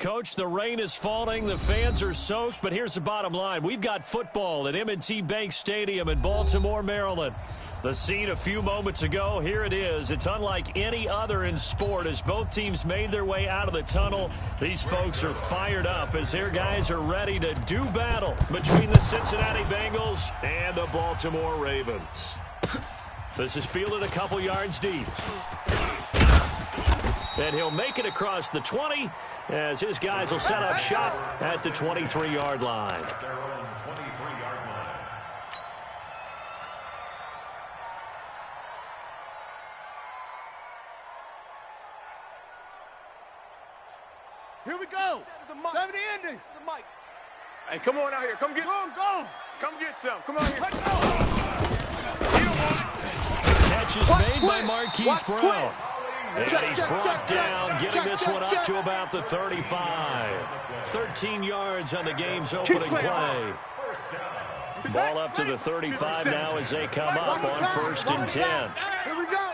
Coach, the rain is falling, the fans are soaked, but here's the bottom line. We've got football at M&T Bank Stadium in Baltimore, Maryland. The scene a few moments ago, here it is. It's unlike any other in sport as both teams made their way out of the tunnel. These folks are fired up as their guys are ready to do battle between the Cincinnati Bengals and the Baltimore Ravens. This is fielded a couple yards deep. And he'll make it across the 20 as his guys will set up shop at the 23-yard line. Here we go. 70 ending. The mic. Hey, come on out here. Come get. Go. Come get some. Come on here. Let's go. Catch is made by Marquise Brown. And he's brought down, getting this one up to about the 35. 13 yards on the game's opening play. Ball up to the 35 now as they come up on 1st and 10. Here we go.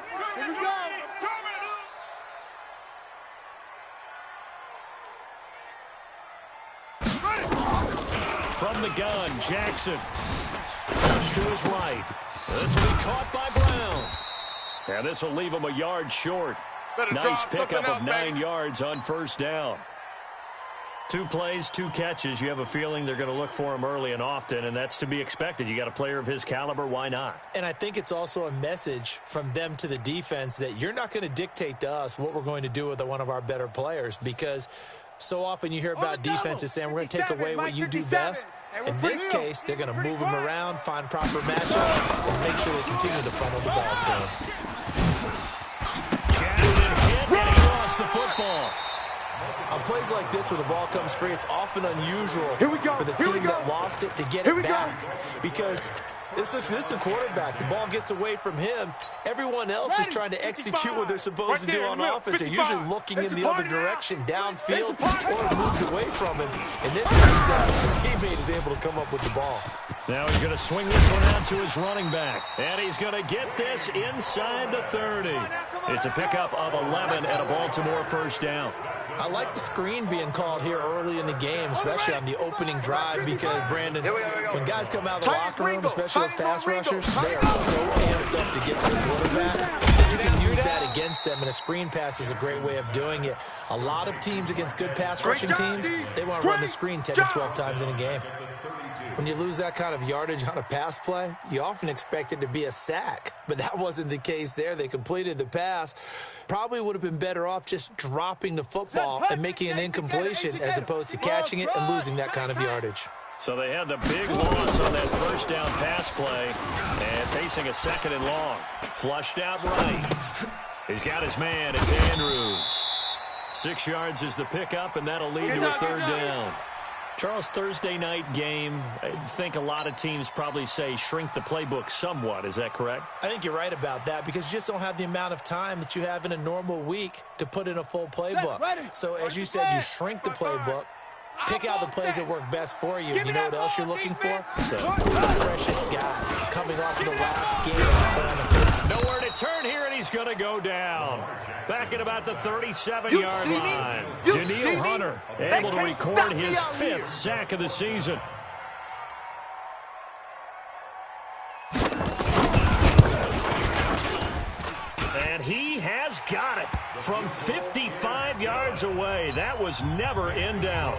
From the gun, Jackson. Push to his right. This will be caught by Brown. And this will leave him a yard short. Nice pickup of 9 yards on 1st down. 2 plays, 2 catches. You have a feeling they're going to look for him early and often, and that's to be expected. You got a player of his caliber, why not? And I think it's also a message from them to the defense that you're not going to dictate to us what we're going to do with one of our better players, because so often you hear about defenses saying we're going to take away what you do best. In this case, they're going to move him around, find proper matchup, and make sure they continue to funnel the ball to him. And he lost the football. On plays like this where the ball comes free, it's often unusual for the team that lost it to get it back. Because this is the quarterback. The ball gets away from him. Everyone else is trying to execute what they're supposed to do on offense. They're usually looking in the other direction, downfield, or moved away from him. In this case, the teammate is able to come up with the ball. Now he's going to swing this one out to his running back. And he's going to get this inside the 30. It's a pickup of 11 and a Baltimore 1st down. I like the screen being called here early in the game, especially on the opening drive, because, Brandon, when guys come out of the locker room, especially as pass rushers, they are so amped up to get to the quarterback that you can use that against them, and a screen pass is a great way of doing it. A lot of teams against good pass rushing teams, they want to run the screen 10 to 12 times in a game. When you lose that kind of yardage on a pass play, you often expect it to be a sack. But that wasn't the case there. They completed the pass. Probably would have been better off just dropping the football and making an incompletion as opposed to catching it and losing that kind of yardage. So they had the big loss on that 1st down pass play and facing a 2nd and long. Flushed out right. He's got his man. It's Andrews. 6 yards is the pickup, and that'll lead to a 3rd down. Charles, Thursday night game, I think a lot of teams probably say shrink the playbook somewhat. Is that correct? I think you're right about that because you just don't have the amount of time that you have in a normal week to put in a full playbook. So as you said, you shrink the playbook, pick out the plays that work best for you. You know what else you're looking for? So the freshest guys coming off of the last game. Nowhere to turn here, and he's going to go down. Back at about the 37-yard line. Daniil Hunter able to record his 5th sack of the season. And he has got it from 55 yards away. That was never in doubt.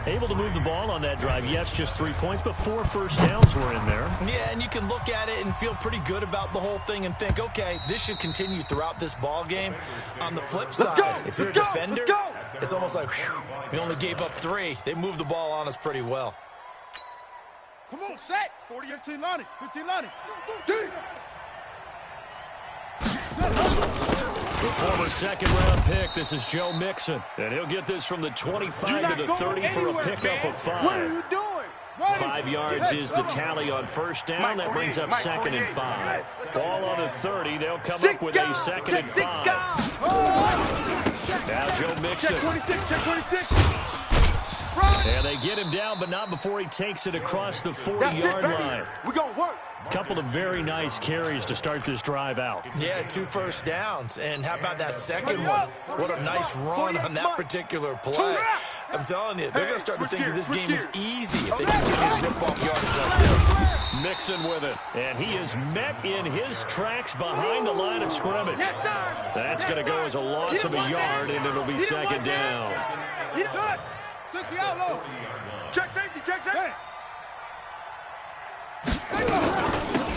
Able to move the ball on that drive. Yes, just 3 points, but 4 first downs were in there. Yeah, and you can look at it and feel pretty good about the whole thing and think, okay, this should continue throughout this ball game. On the flip side, if you're a defender, it's almost like, whew, we only gave up 3. They moved the ball on us pretty well. Come on, set. 40, 15, Lonnie. 15, Lonnie. The former 2nd-round pick, this is Joe Mixon. And he'll get this from the 25 to the 30 for a pickup of 5. What are you doing? 5 yards is the tally on 1st down. That brings up 2nd and 5. Ball on the 30. They'll come up with a 2nd and 5. Now Joe Mixon. Check 26, check 26. And they get him down, but not before he takes it across the 40-yard line. We're going to work. Couple of very nice carries to start this drive out. Yeah, 2 first downs. And how about that second one? What a nice run on that particular play. I'm telling you, they're going to start to think that this game is easy if they continue to rip off yardage like this. Mixon with it, and he is met in his tracks behind the line of scrimmage. That's going to go as a loss of a yard, and it'll be second down. 60 out low. Check safety, check safety.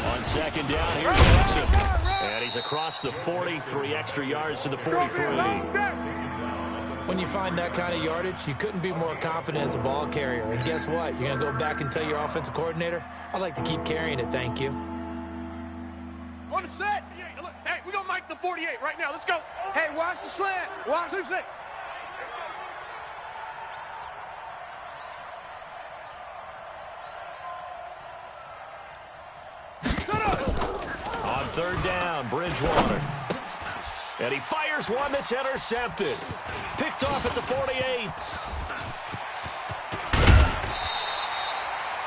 On second down, here's Mixon. And he's across the 40, 3 extra yards to the 43. When you find that kind of yardage, you couldn't be more confident as a ball carrier. And guess what? You're going to go back and tell your offensive coordinator, I'd like to keep carrying it, thank you. On the set. Hey, we're going to mic the 48 right now. Let's go. Hey, watch the slant. Watch 2-6. On third down, Bridgewater. And he fires one that's intercepted. Picked off at the 48.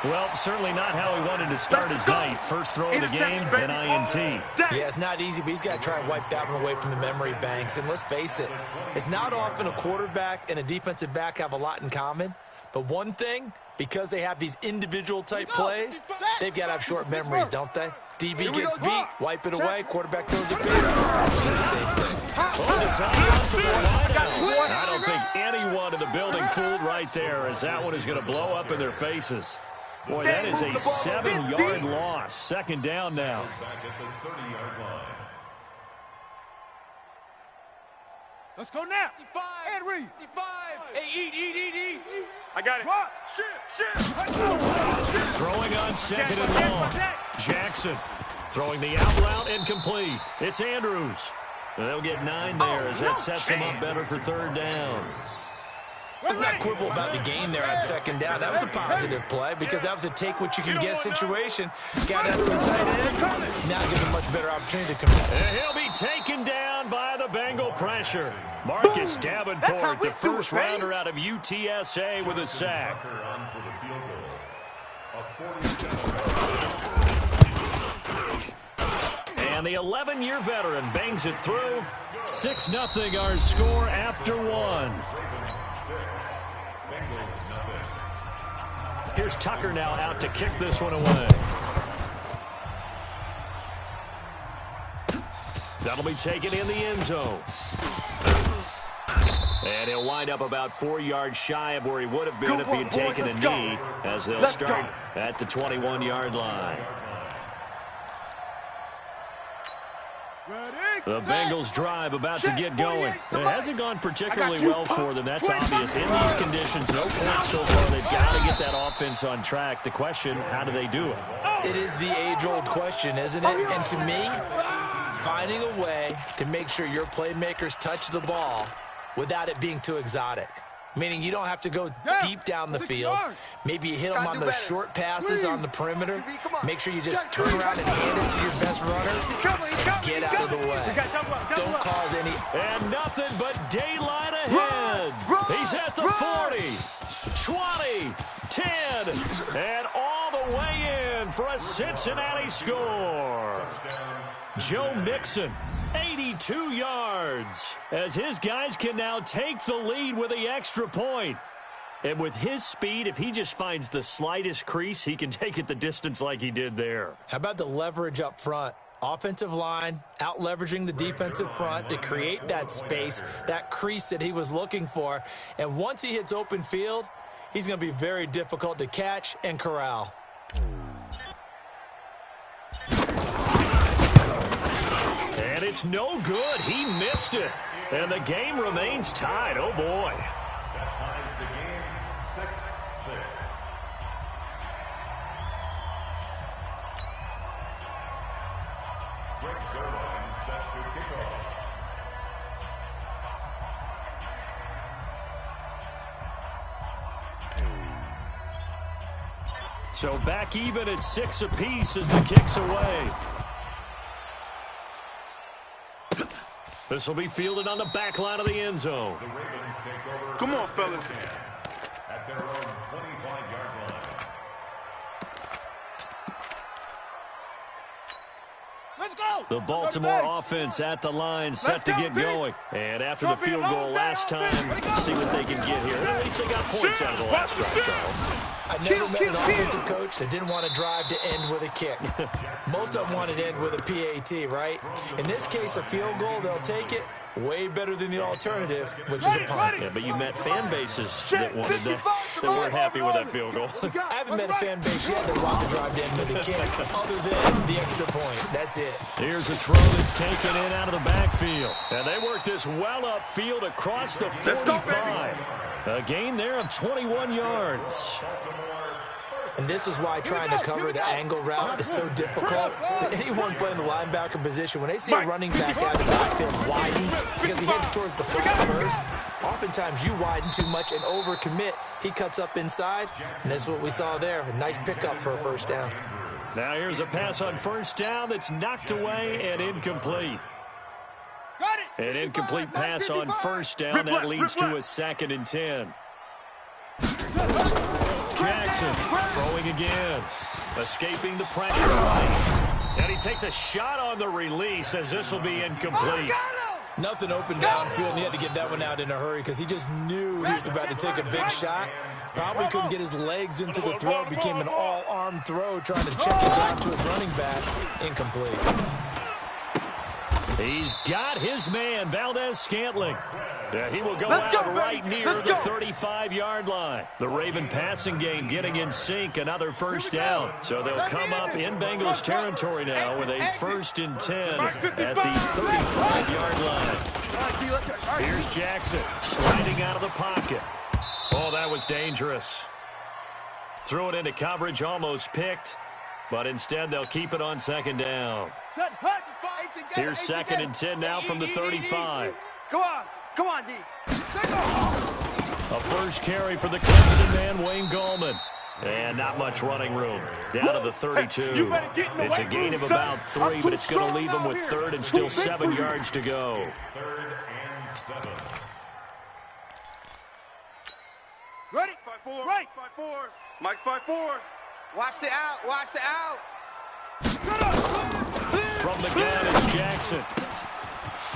Well, certainly not how he wanted to start his night. First throw of the game, an INT. Yeah, it's not easy, but he's got to try and wipe that one away from the memory banks. And let's face it, it's not often a quarterback and a defensive back have a lot in common. But one thing, because they have these individual type plays, they've got to have short memories, don't they? DB gets beat, wipe it away, quarterback throws it big. That's the same thing. I don't think anyone in the building fooled right there, as that one is going to blow up in their faces. Boy, that is a 7-yard loss. Second down now. Let's go now. And read. Hey, eat. I got it. Shit. Throwing on second and long. Jackson throwing the out route incomplete. It's Andrews. They'll get 9 there as that sets him up better for third down. Let's not quibble about the gain there on second down. That was a positive play because that was a take-what-you-can-get situation. Got out to the tight end. Now gives a much better opportunity to convert. And he'll be taken down by the Bengal pressure. Marcus Davenport, the first rounder out of UTSA with a sack. And the 11-year veteran bangs it through. 6-0 our score after 1. Here's Tucker now out to kick this one away. That'll be taken in the end zone. And he'll wind up about 4 yards shy of where he would have been if he had taken a knee, as they'll start at the 21-yard line. The Bengals drive about to get going. It hasn't gone particularly well for them. That's obvious. In these conditions, no points so far. They've got to get that offense on track. The question, how do they do it? It is the age-old question, isn't it? And to me, finding a way to make sure your playmakers touch the ball without it being too exotic. Meaning you don't have to go deep down the field. Maybe you hit them on those short passes on the perimeter. Make sure you just turn around and hand it to your best runner. Get out of the way. Don't cause any... And nothing but daylight ahead. He's at the 40, 20, 10, and all the way in for a Cincinnati score. Joe Mixon, 82 yards, as his guys can now take the lead with the extra point. And with his speed, if he just finds the slightest crease, he can take it the distance like he did there. How about the leverage up front? Offensive line out-leveraging the defensive front to create that space, that crease that he was looking for. And once he hits open field, he's going to be very difficult to catch and corral. And it's no good. He missed it. And the game remains tied. Oh, boy. That ties the game 6-6. Greg Zerline set to kick off. So back even at 6 apiece as the kick's away. This will be fielded on the back line of the end zone. The Ravens take over. Come on, fellas. At their The Baltimore offense at the line, set to get going. And after the field goal last time, see what they can get here. At least they got points out of the last drive, Charles. I never met an offensive coach that didn't want to drive to end with a kick. Most of them wanted to end with a PAT, right? In this case, a field goal, they'll take it. Way better than the alternative, which is a punt. Yeah, but you met fan bases that wanted that weren't happy with that field goal. I haven't met a fan base yet that wants to drive to end with a kick, other than the extra point. That's it. Here's a throw that's taken in out of the backfield. And they work this well upfield across the 45. A gain there of 21 yards. And this is why trying to cover the angle route is so difficult. Anyone playing the linebacker position, when they see a running back out of the backfield widen because he heads towards the flat first, oftentimes you widen too much and overcommit. He cuts up inside, and that's what we saw there. A nice pickup for a first down. Now here's a pass on first down that's knocked away and incomplete. An incomplete pass on first down. That leads to a 2nd and 10. Jackson throwing again, escaping the pressure right. And he takes a shot on the release as this will be incomplete. Nothing open downfield, and he had to get that one out in a hurry because he just knew he was about to take a big shot. Probably couldn't get his legs into the throw. Became an all-arm throw trying to check it down to his running back. Incomplete. He's got his man, Valdez-Scantling. He will go out right near the 35-yard line. The Raven passing game getting in sync, another first down. So they'll come up in Bengals territory now with a 1st and 10 at the 35-yard line. Here's Jackson sliding out of the pocket. Oh, that was dangerous. Threw it into coverage, almost picked. But instead, they'll keep it on 2nd down. Here's 2nd and 10 now from the 35. Come on, D. A first carry for the Clemson man, Wayne Gallman. And not much running room. Down to the 32. It's a gain of about 3, but it's going to leave them with 3rd and still 7 yards to go. 3rd and 7. Ready? 5-4. Right. 5-4. Mike's 5-4. Watch the out. Watch the out. From the gun is Jackson.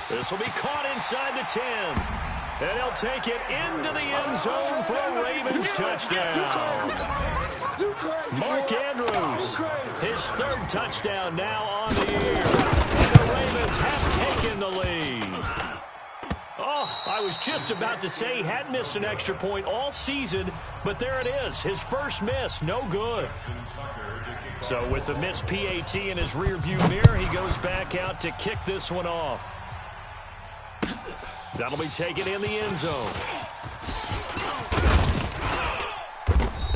This will be caught inside the 10. And he'll take it into the end zone for a Ravens touchdown. Mark Andrews, his 3rd touchdown now on the year. And the Ravens have taken the lead. Oh, I was just about to say he hadn't missed an extra point all season, but there it is. His first miss, no good. So with the missed PAT in his rearview mirror, he goes back out to kick this one off. That'll be taken in the end zone.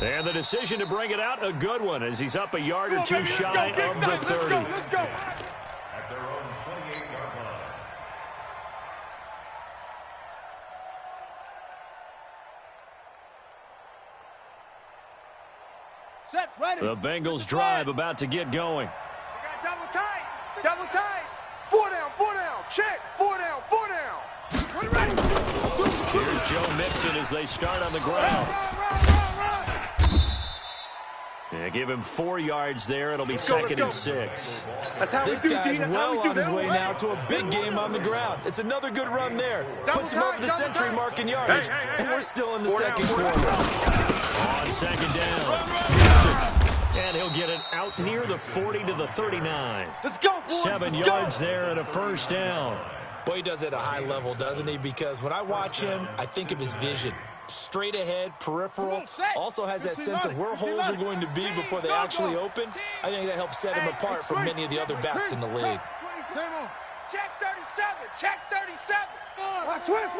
And the decision to bring it out, a good one, as he's up a yard or two shy of the 30. At their own 28-yard line. Set, ready. The Bengals drive about to get going. We got double tight. Double tight. 4 down, 4 down. Check. 4 down, 4 down. Ready. Here's Joe Mixon as they start on the ground. Run. Yeah, give him 4 yards there. It'll be 2nd and 6. That's how This we do, guy's D. That's well how we do. on his way now to a big game on the ground. It's another good run there. Puts him over the century mark in yardage. And we're still in the second quarter. On 2nd down, Mixon. And he'll get it out near the 40 to the 39. Let's go, boys. 7 yards there and a first down. Boy, he does it at a high level, doesn't he? Because when I watch him, I think of his vision. Straight ahead, peripheral, also has that sense of where holes are going to be before they actually open. I think that helps set him apart from many of the other backs in the league. Check 37. Check 37. Watch Swiss.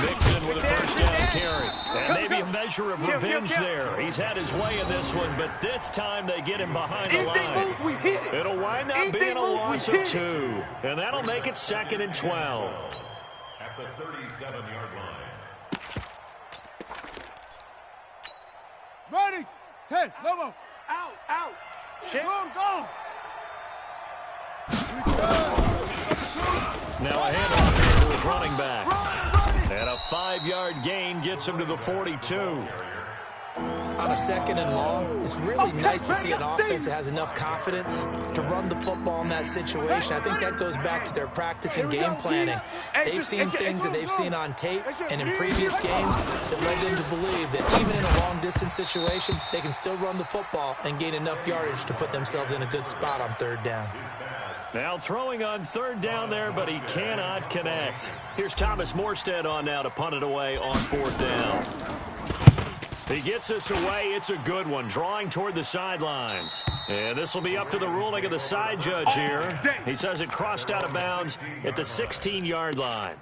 Mixon with a first down carry. And maybe a measure of revenge there. He's had his way in this one, but this time they get him behind the line. It'll wind up being a loss of 2. And that'll make it 2nd and 12. At the 37-yard line. Ready. 10. Lobo. Out. Shit. Go. Now a handoff here to his running back. And a 5-yard gain gets him to the 42. On a 2nd and long, it's really nice to see an offense that has enough confidence to run the football in that situation. I think that goes back to their practice and game planning. They've seen things that they've seen on tape and in previous games that led them to believe that even in a long-distance situation, they can still run the football and gain enough yardage to put themselves in a good spot on 3rd down. Now throwing on 3rd down there, but he cannot connect. Here's Thomas Morstead on now to punt it away on 4th down. He gets us away. It's a good one, drawing toward the sidelines. And this will be up to the ruling of the side judge here. He says it crossed out of bounds at the 16-yard line.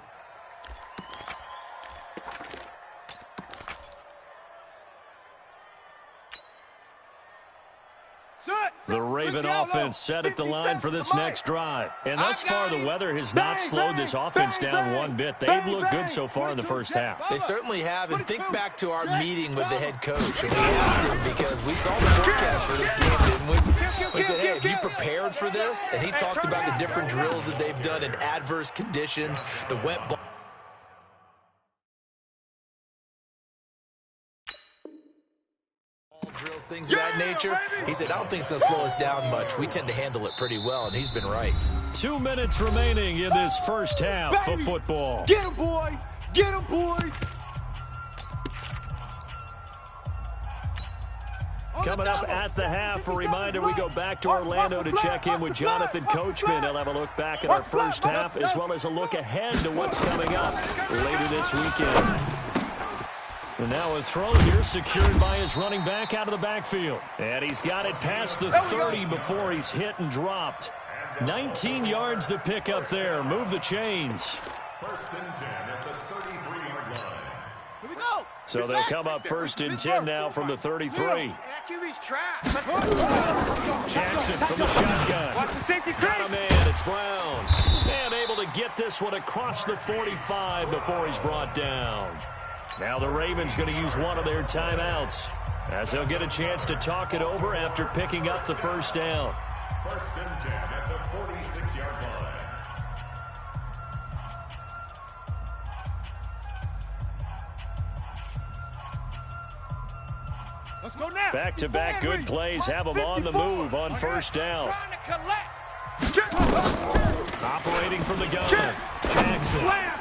The Raven offense set at the line for this next drive. And thus far, the weather has not slowed this offense down one bit. They've looked good so far in the first half. They certainly have. And think back to our meeting with the head coach. And we asked him, because we saw the forecast for this game, didn't we? We said, hey, have you prepared for this? And he talked about the different drills that they've done in adverse conditions, the wet ball. Drills, things of that nature. He said, I don't think it's going to slow us down much. We tend to handle it pretty well, and he's been right. 2 minutes remaining in this first half of football. Get him, boys! Get him, boys! Coming up at the half, a reminder, we go back to Orlando to check in with Jonathan Coachman. He'll have a look back at our first half, as well as a look ahead to what's coming up later this weekend. And now a throw here secured by his running back out of the backfield. And he's got it past the 30 before he's hit and dropped. 19 yards to pick up there. Move the chains. 1st and 10 at the 33-yard line. Here we go. So they'll come up 1st and 10 now from the 33. QB's trapped. Jackson from the shotgun. Watch the safety Got crease. a man. It's Brown. And able to get this one across the 45 before he's brought down. Now the Ravens going to use one of their timeouts, as they'll get a chance to talk it over after picking up the first down. 1st and 10 at the 46-yard line. Let's go now. Back-to-back good plays have them on the move on 1st down. Operating from the gun. Jackson. Slam.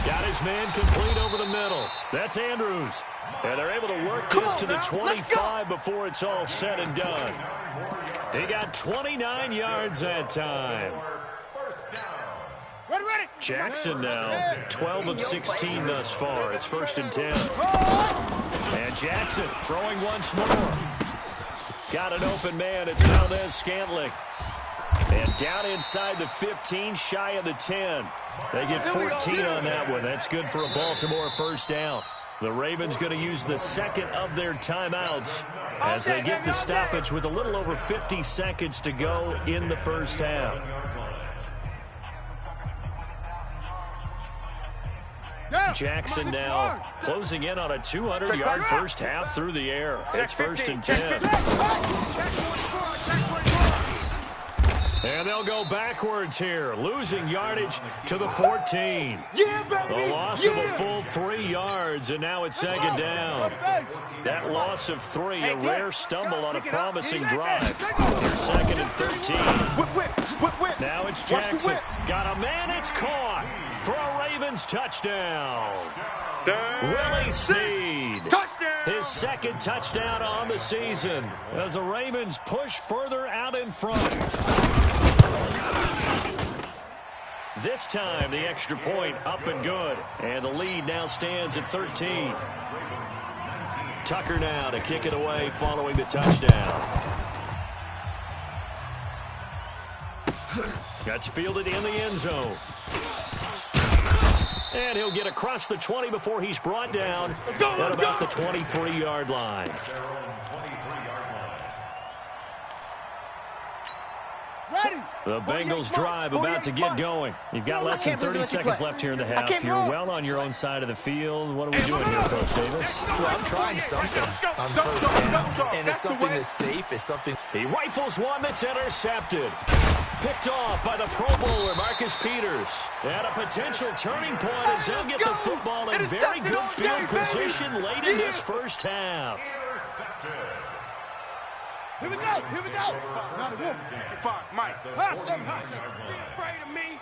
Got his man complete over the middle. That's Andrews. And they're able to work this to the 25 before it's all said and done. He got 29 yards that time. Ready. Jackson now, 12 of 16 thus far. It's 1st and 10. And Jackson throwing once more. Got an open man. It's Valdez-Scantling. And down inside the 15, shy of the 10. They get 14 on that one. That's good for a Baltimore first down. The Ravens going to use the second of their timeouts as they get the stoppage with a little over 50 seconds to go in the first half. Jackson now closing in on a 200-yard first half through the air. It's 1st and 10. And they'll go backwards here, losing yardage to the 14. A loss of a full 3 yards, and now it's 2nd down. That loss of 3, a rare stumble on a promising drive. Here's 2nd and 13. Now it's Jackson. Got a man, it's caught for a Ravens touchdown. Willie Snead. His 2nd touchdown on the season as the Ravens push further out in front. This time, the extra point up and good. And the lead now stands at 13. Tucker now to kick it away following the touchdown. That's fielded in the end zone. And he'll get across the 20 before he's brought down at about the 23-yard line. The Bengals drive about to get going. You've got less than 30 seconds left here in the half. You're well on your own side of the field. What are we doing here, Coach Davis? Well, I'm trying something on 1st down, and it's something that's safe. It's something. He rifles one that's intercepted. picked off by the Pro Bowler, Marcus Peters. And a potential turning point as they'll get the football in very good field position late in this first half. Here we go. Here we go. Another one. 55, Mike. Hustle. Afraid of me.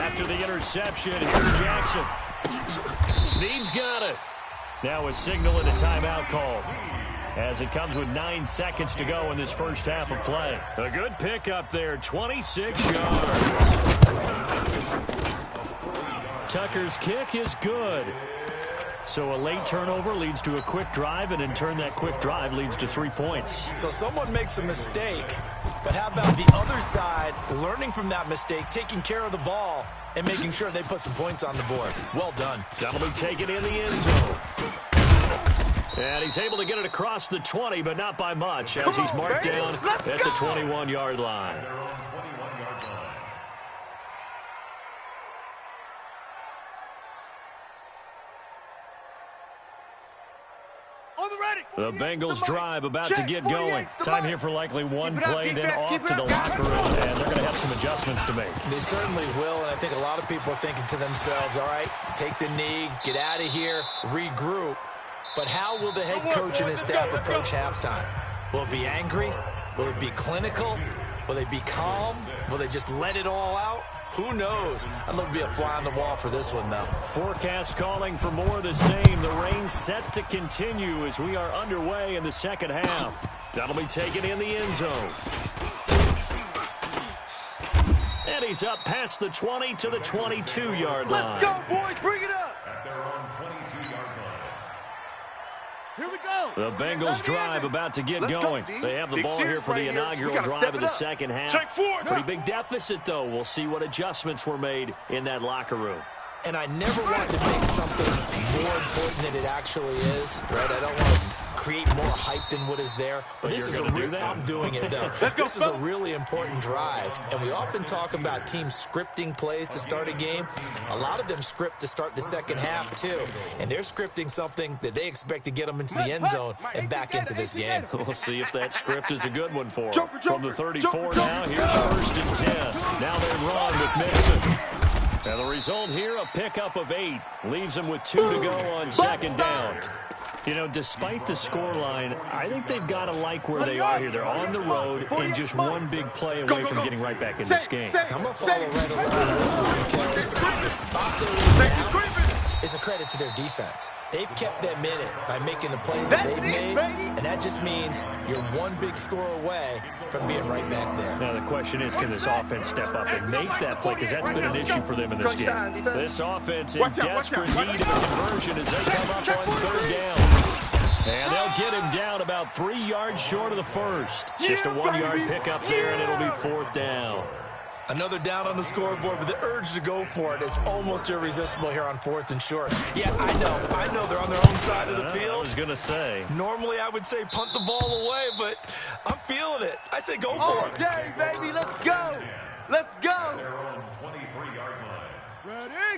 After the interception, here's Jackson. Snead's got it. Now a signal and a timeout call, as it comes with 9 seconds to go in this first half of play. A good pickup there, 26 yards. Tucker's kick is good. So a late turnover leads to a quick drive, and in turn that quick drive leads to 3 points. So someone makes a mistake, but how about the other side learning from that mistake, taking care of the ball, and making sure they put some points on the board? Well done. That'll be taken in the end zone. And he's able to get it across the 20, but not by much, as he's marked down at the 21-yard line. The Bengals drive about to get going. Time here for likely one play, then off to the locker room, and they're going to have some adjustments to make. They certainly will, and I think a lot of people are thinking to themselves, all right, take the knee, get out of here, regroup. But how will the head coach and his staff approach halftime? Will it be angry? Will it be clinical? Will they be calm? Will they just let it all out? Who knows? I'd love to be a fly on the wall for this one, though. Forecast calling for more of the same. The rain set to continue as we are underway in the second half. That'll be taken in the end zone. And he's up past the 20 to the 22-yard line. Let's go, boys. Bring it up. At their own 22-yard line. Here we go. The Bengals drive about to get going. They have the ball here for the inaugural drive of the second half. Pretty big deficit, though. We'll see what adjustments were made in that locker room. And I never want to make something more important than it actually is, right? I don't want to create more hype than what is there. But this is I'm doing it, though. This is a really important drive. And we often talk about teams scripting plays to start a game. A lot of them script to start the second half, too. And they're scripting something that they expect to get them into the end zone and back into this game. We'll see if that script is a good one for them. From the 34 now, here's 1st and 10. Now they run with Mason. And the result here, a pickup of 8. Leaves them with 2 to go on second down. You know, despite the scoreline, I think they've got to like where they are here. They're on the road and just one big play away from getting right back in this game. I'm going to follow right along because the spot they're in now is a credit to their defense. They've kept them in it by making the plays that they've made, and that just means you're one big score away from being right back there. Now the question is, can this offense step up and make that play? Because that's been an issue for them in this game. This offense in desperate need of a conversion as they come up on 3rd down. And they'll get him down about 3 yards short of the first. Just a 1-yard pickup there, and it'll be 4th down. Another down on the scoreboard, but the urge to go for it is almost irresistible here on 4th and short. Yeah, I know they're on their own side of the field. I was going to say. Normally I would say punt the ball away, but I'm feeling it. I say go for it. Okay, baby, let's go. Let's go. Their own 23-yard line.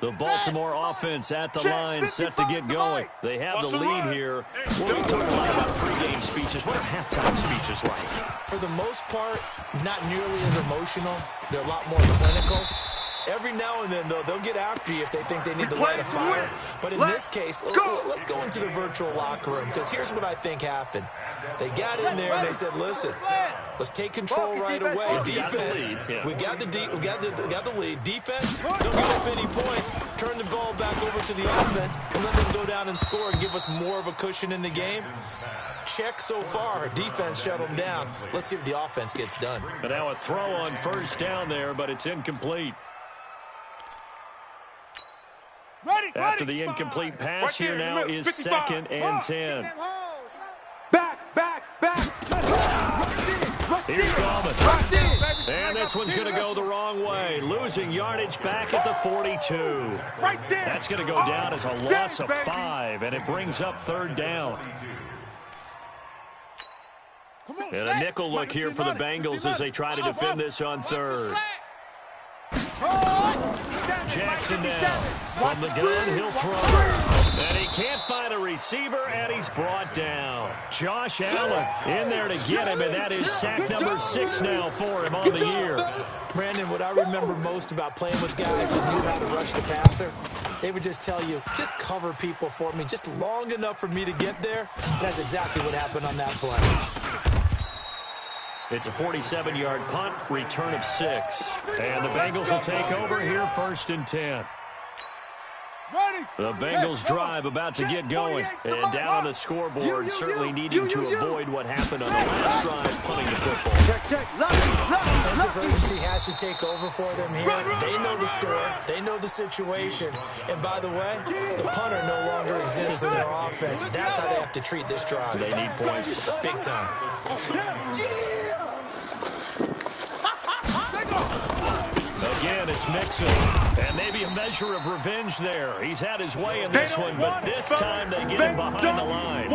The Baltimore offense at the line, set to get going. They have the lead here. We'll be talking a lot about pregame speeches. What are halftime speeches like? For the most part, not nearly as emotional. They're a lot more clinical. Every now and then, though, they'll get after you if they think they need to light a fire. But in this case, let's go into the virtual locker room, because here's what I think happened. They got in there and they said, listen, let's take control right away. Defense, we got the lead. Defense, don't give up any points. Turn the ball back over to the offense and let them go down and score and give us more of a cushion in the game. Check so far. Defense shut them down. Let's see if the offense gets done. But now a throw on 1st down there, but it's incomplete. After the incomplete pass, here now is 2nd and 10. Back. Here's Gallman. And this one's going to go the wrong way. Losing yardage back at the 42. That's going to go down as a loss of 5, and it brings up 3rd down. And a nickel look here for the Bengals as they try to defend this on 3rd. Jackson now. From the gun, he'll throw. And he can't find a receiver, and he's brought down. Josh Allen in there to get him, and that is sack number 6 now for him on the year. Brandon, what I remember most about playing with guys who knew how to rush the passer, they would just tell you, just cover people for me, just long enough for me to get there. That's exactly what happened on that play. It's a 47-yard punt, return of 6. And the Bengals will take over here 1st and 10. The Bengals drive about to get going. And down on the scoreboard, certainly needing to avoid what happened on the last drive, punting the football. Sense of urgency has to take over for them here. They know the score. They know the situation. And by the way, the punter no longer exists for their offense. That's how they have to treat this drive. They need points. Big time. Again, it's Mixon. And maybe a measure of revenge there. He's had his way in this one, but this time they get him behind the line.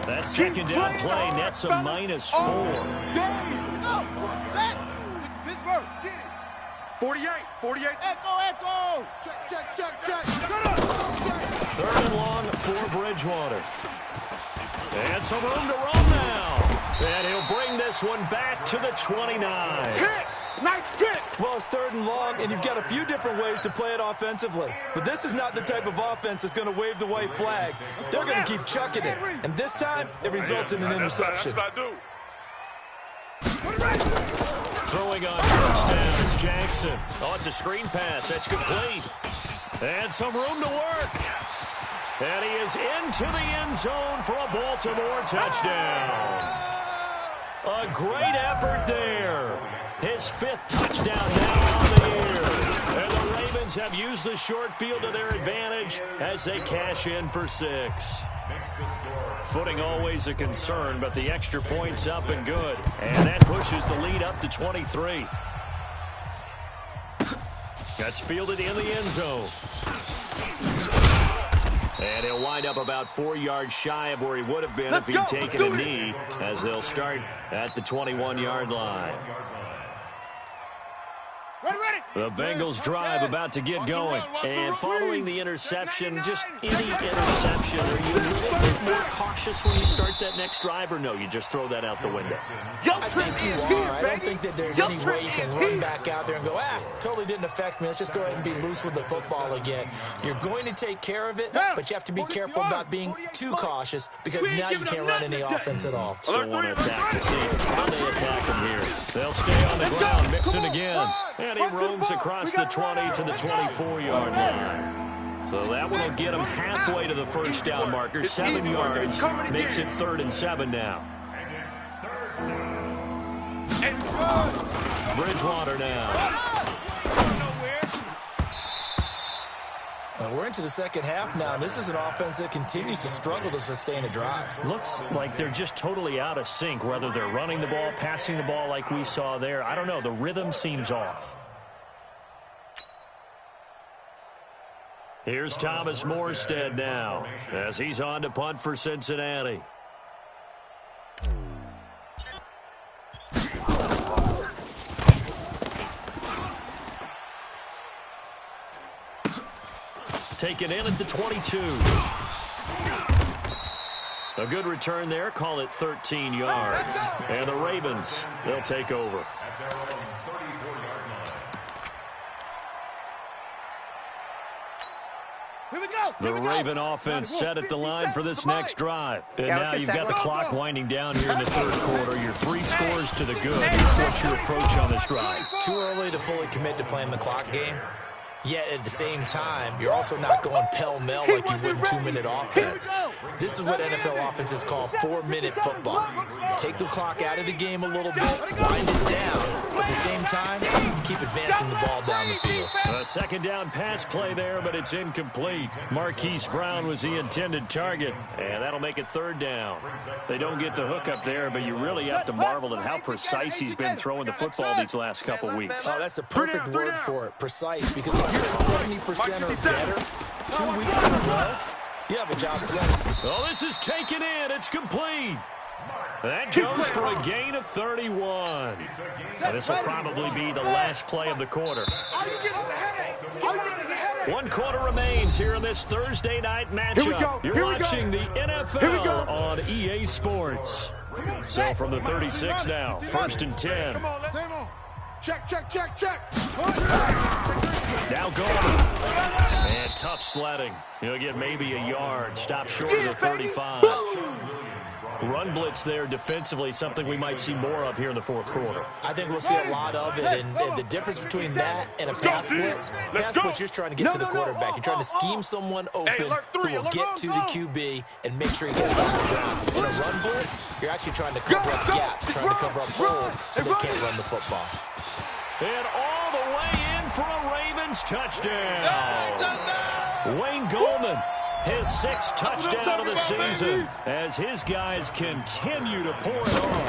That second down play nets a -4. 48. Echo. Check. 3rd and long for Bridgewater. And some room to run now. And he'll bring this one back to the 29. Nice pick. Well, it's 3rd and long, and you've got a few different ways to play it offensively. But this is not the type of offense that's going to wave the white flag. They're going to keep chucking it. And this time, it results in an interception. Throwing on first down, it's Jackson. Oh, it's a screen pass. That's complete. And some room to work. And he is into the end zone for a Baltimore touchdown. A great effort there. His 5th touchdown now on the year. And the Ravens have used the short field to their advantage as they cash in for 6. Footing always a concern, but the extra point's up and good. And that pushes the lead up to 23. That's fielded in the end zone. And he'll wind up about 4 yards shy of where he would have been if he'd taken a knee, as they'll start at the 21-yard line. The Bengals drive about to get going. And following the interception, just any interception, are you a little bit more cautious when you start that next drive, or no, you just throw that out the window? I think you are. I don't think that there's any way you can run back out there and go, totally didn't affect me. Let's just go ahead and be loose with the football again. You're going to take care of it, but you have to be careful about being too cautious, because now you can't run any offense at all. Still want to attack to see how they attack him here. They'll stay on the ground, Mixon again. And he roams across the 20 to the 24-yard line. So that one will get him halfway to the first down marker. 7 yards makes it 3rd and 7 now. Bridgewater now. We're into the second half now. This is an offense that continues to struggle to sustain a drive. Looks like they're just totally out of sync, whether they're running the ball, passing the ball like we saw there. I don't know. The rhythm seems off. Here's Thomas Morstead now as he's on to punt for Cincinnati. Taken in at the 22. A good return there. Call it 13 yards. And the Ravens, they'll take over. The Raven offense set at the line for this next drive. And now you've got the clock winding down here in the 3rd quarter. Your 3 scores to the good. What's your approach on this drive? Too early to fully commit to playing the clock game. Yet at the same time, you're also not going pell-mell like you would in 2-minute offense. This is what NFL offenses call 4-minute football. Take the clock out of the game a little bit, wind it down. At the same time, keep advancing the ball down the field. A second down pass play there, but it's incomplete. Marquise Brown was the intended target, and that'll make it 3rd down. They don't get the hook up there, but you really have to marvel at how precise he's been throwing the football these last couple weeks. Oh, that's the perfect word for it, precise, because if you're at 70% or better 2 weeks in a row, you have a job to play. Oh, this is taken in. It's complete. That goes for a gain of 31. And this will probably be the last play of the quarter. One quarter remains here in this Thursday night matchup. You're watching the NFL on EA Sports. So from the 36 now, 1st and 10. Come on, check. Now going. And tough sledding. He'll get maybe a yard. Stop short of the 35. Run blitz there defensively, something we might see more of here in the fourth quarter. I think we'll see a lot of it, and the difference between that and a pass blitz, you're just trying to get to the quarterback. You're trying to scheme someone open who will get to the QB and make sure he gets on the ground. In a run blitz, you're actually trying to cover up gaps, trying to cover up holes so they can't run the football. And all the way in for a Ravens touchdown. Wayne Goldman, his 6th touchdown of the season as his guys continue to pour it on.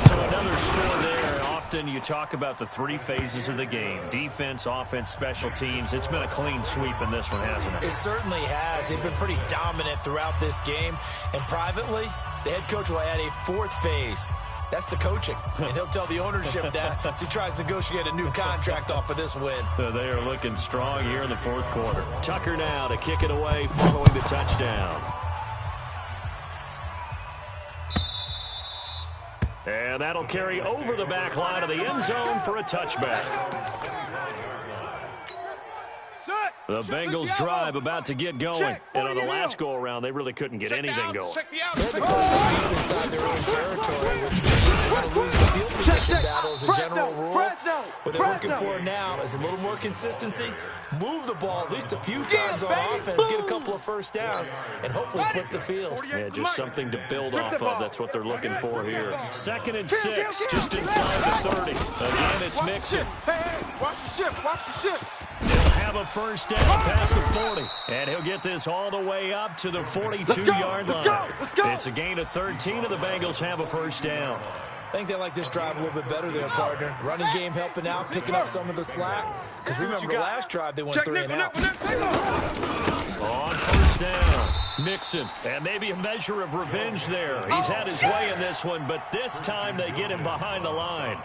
So another score there. Often you talk about the 3 phases of the game: defense, offense, special teams. It's been a clean sweep in this one, hasn't it? It certainly has. They've been pretty dominant throughout this game. And privately, the head coach will add a 4th phase. That's the coaching. And he'll tell the ownership that as he tries to negotiate a new contract off of this win. They are looking strong here in the 4th quarter. Tucker now to kick it away following the touchdown. And that'll carry over the back line of the end zone for a touchback. The Bengals drive about to get going. And on the last go-around, they really couldn't get anything going. They had to go deep inside their own territory, which means you're going to lose the field position battle as a general rule. What they're looking for now is a little more consistency, move the ball at least a few times on offense, get a couple of first downs, and hopefully flip the field. Yeah, just something to build off of. That's what they're looking for here. 2nd and 6, just inside the 30. Again, it's Mixon. Watch the ship. He'll have a first down past the 40. And he'll get this all the way up to the 42-yard line. It's a gain of 13, and the Bengals have a first down. I think they like this drive a little bit better there, partner. Running game helping out, picking up some of the slack. Because remember, the last drive they went 3 and out. On first down, Mixon. And maybe a measure of revenge there. He's had his way in this one, but this time they get him behind the line.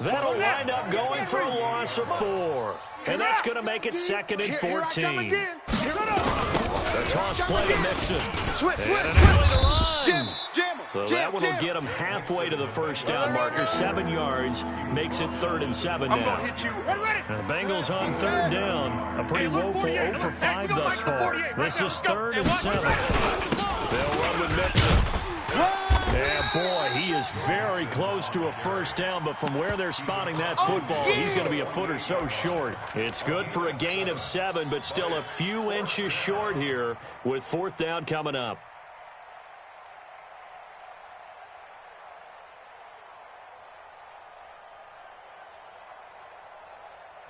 That'll wind up going for a loss of 4. And that's going to make it 2nd and 14. The toss play to Mixon. And an alley to run. So that one will get him halfway to the first down marker. 7 yards makes it 3rd and 7 now. The Bengals on 3rd down. A pretty woeful 0 for 5 thus far. This is 3rd and 7. They'll run with Mixon. Yeah, boy, he is very close to a first down, but from where they're spotting that football, he's going to be a foot or so short. It's good for a gain of 7, but still a few inches short here with 4th down coming up.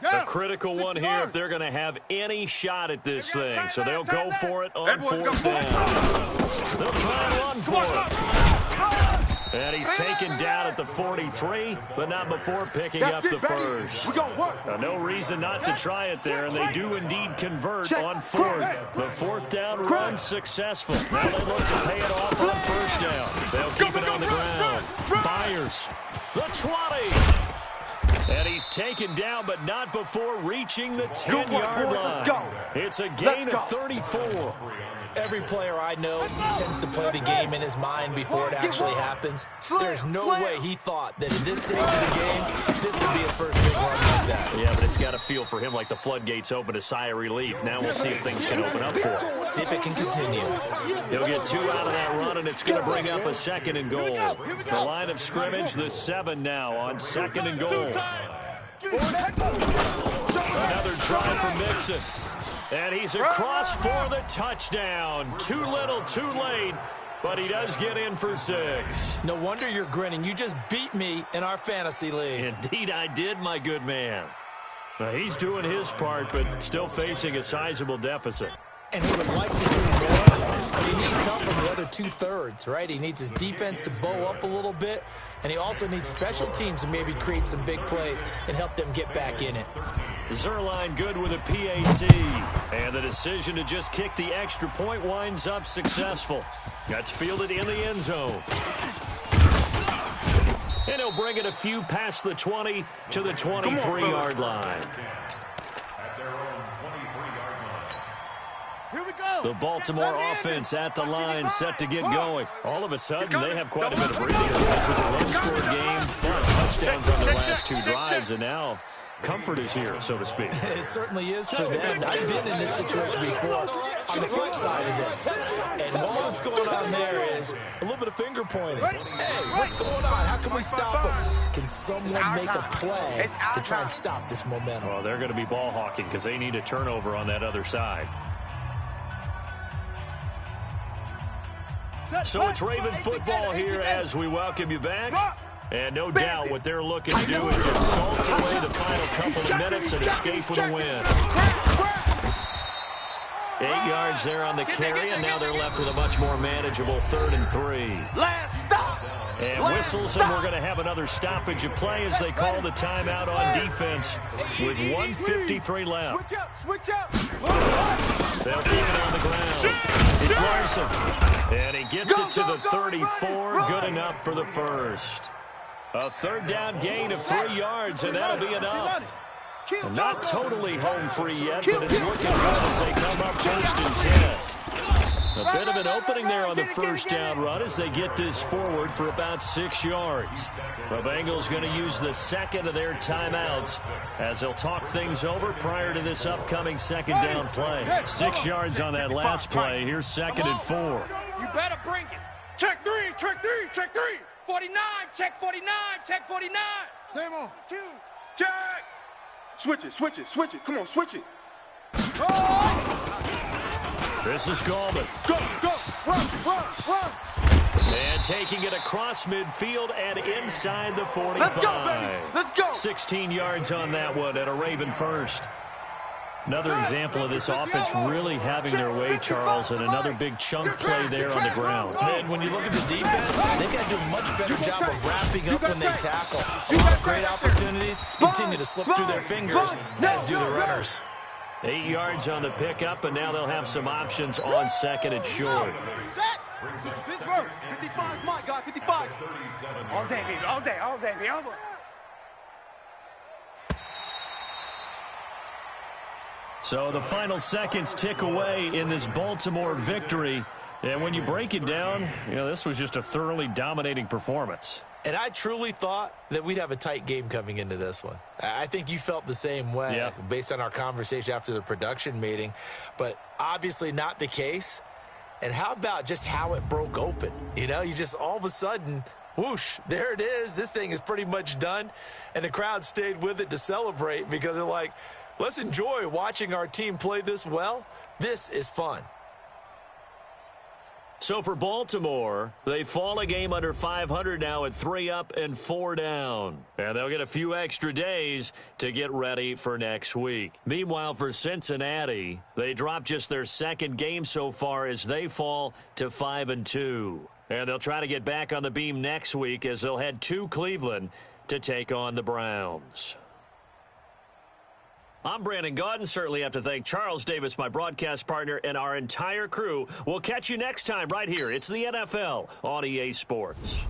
A critical one here if they're going to have any shot at this thing. So they'll go for it on 4th down. They'll try and run for it. And he's taken down at the 43, but not before picking up the first. No reason not to try it there, and they do indeed convert on 4th. The 4th down run successful. Now they look to pay it off on 1st down. They'll keep it on the ground. Byers, the 20. And he's taken down, but not before reaching the 10-yard line. It's a gain of 34. Every player I know tends to play the game in his mind before it actually happens. There's no way he thought that in this stage of the game, this would be his first big run like that. Yeah, but it's got to feel for him like the floodgates open, a sigh of relief. Now we'll see if things can open up for him. See if it can continue. He'll get 2 out of that run, and it's going to bring up a 2nd and goal. The line of scrimmage, the 7 now on 2nd and goal. Another try for Mixon. And he's across for the touchdown. Too little, too late, but he does get in for 6. No wonder you're grinning. You just beat me in our fantasy league. Indeed I did, my good man. He's doing his part, but still facing a sizable deficit. And he would like to do more, but he needs help from the other 2/3, right? He needs his defense to bow up a little bit, and he also needs special teams to maybe create some big plays and help them get back in it. Zerline good with a PAT. And the decision to just kick the extra point winds up successful. That's fielded in the end zone. And he'll bring it a few past the 20 to the 23-yard line. Here we go. The Baltimore offense at the line, set to get going. All of a sudden, they have quite a bit of breathing room. This was a run-scored game, but touchdowns on their last 2 drives, and now comfort is here, so to speak. It certainly is for them. I've been in this situation before on the flip side of this. And all that's going on there is a little bit of finger pointing. Hey, what's going on? How can we stop them? Can someone make a play to try and stop this momentum? Well, they're going to be ball hawking because they need a turnover on that other side. So it's Raven football here as we welcome you back. And no doubt what they're looking to do is just salt away the final couple of minutes and escape with a win. 8 yards there on the carry, and now they're left with a much more manageable 3rd and 3. Last stop. And whistles, and we're going to have another stoppage of play as they call the timeout on defense with 1:53 left. Switch up, switch up. They'll keep it on the ground. It's Larson, and he gets it to the 34. Good enough for the first. A 3rd down gain of 3 yards, and that'll be enough. And not totally home free yet, but it's looking good as they come up 1st and 10. A bit of an opening there on the 1st down run as they get this forward for about 6 yards. The Bengals going to use the 2nd of their timeouts as they'll talk things over prior to this upcoming 2nd down play. 6 yards on that last play. Here's 2nd and 4. You better bring it. Check 3, check 3, check 3. 49, check 49, check 49. Same on. 2. Check. Switch it, switch it, switch it. Come on, switch it. Oh! This is Gallman. Go, go, run. And taking it across midfield and inside the 45. Let's go, baby. Let's go. 16 yards on that one and a Raven first. Another example of this offense really having their way, Charles, and another big chunk play there on the ground. And when you look at the defense, they got to do a much better job of wrapping up when they tackle. A lot of great opportunities continue to slip through their fingers, as do the runners. 8 yards on the pickup, and now they'll have some options on 2nd and short. Set. Pittsburgh. 55 is my guy. 55. All day, baby. All day, all day, baby. All day. So the final seconds tick away in this Baltimore victory. And when you break it down, this was just a thoroughly dominating performance. And I truly thought that we'd have a tight game coming into this one. I think you felt the same way based on our conversation after the production meeting. But obviously not the case. And how about just how it broke open? You just all of a sudden, whoosh, there it is. This thing is pretty much done. And the crowd stayed with it to celebrate because they're like, let's enjoy watching our team play this well. This is fun. So for Baltimore, they fall a game under 500 now at 3 up and 4 down. And they'll get a few extra days to get ready for next week. Meanwhile, for Cincinnati, they drop just their 2nd game so far as they fall to 5-2. And they'll try to get back on the beam next week as they'll head to Cleveland to take on the Browns. I'm Brandon Gaudin. Certainly have to thank Charles Davis, my broadcast partner, and our entire crew. We'll catch you next time right here. It's the NFL on EA Sports.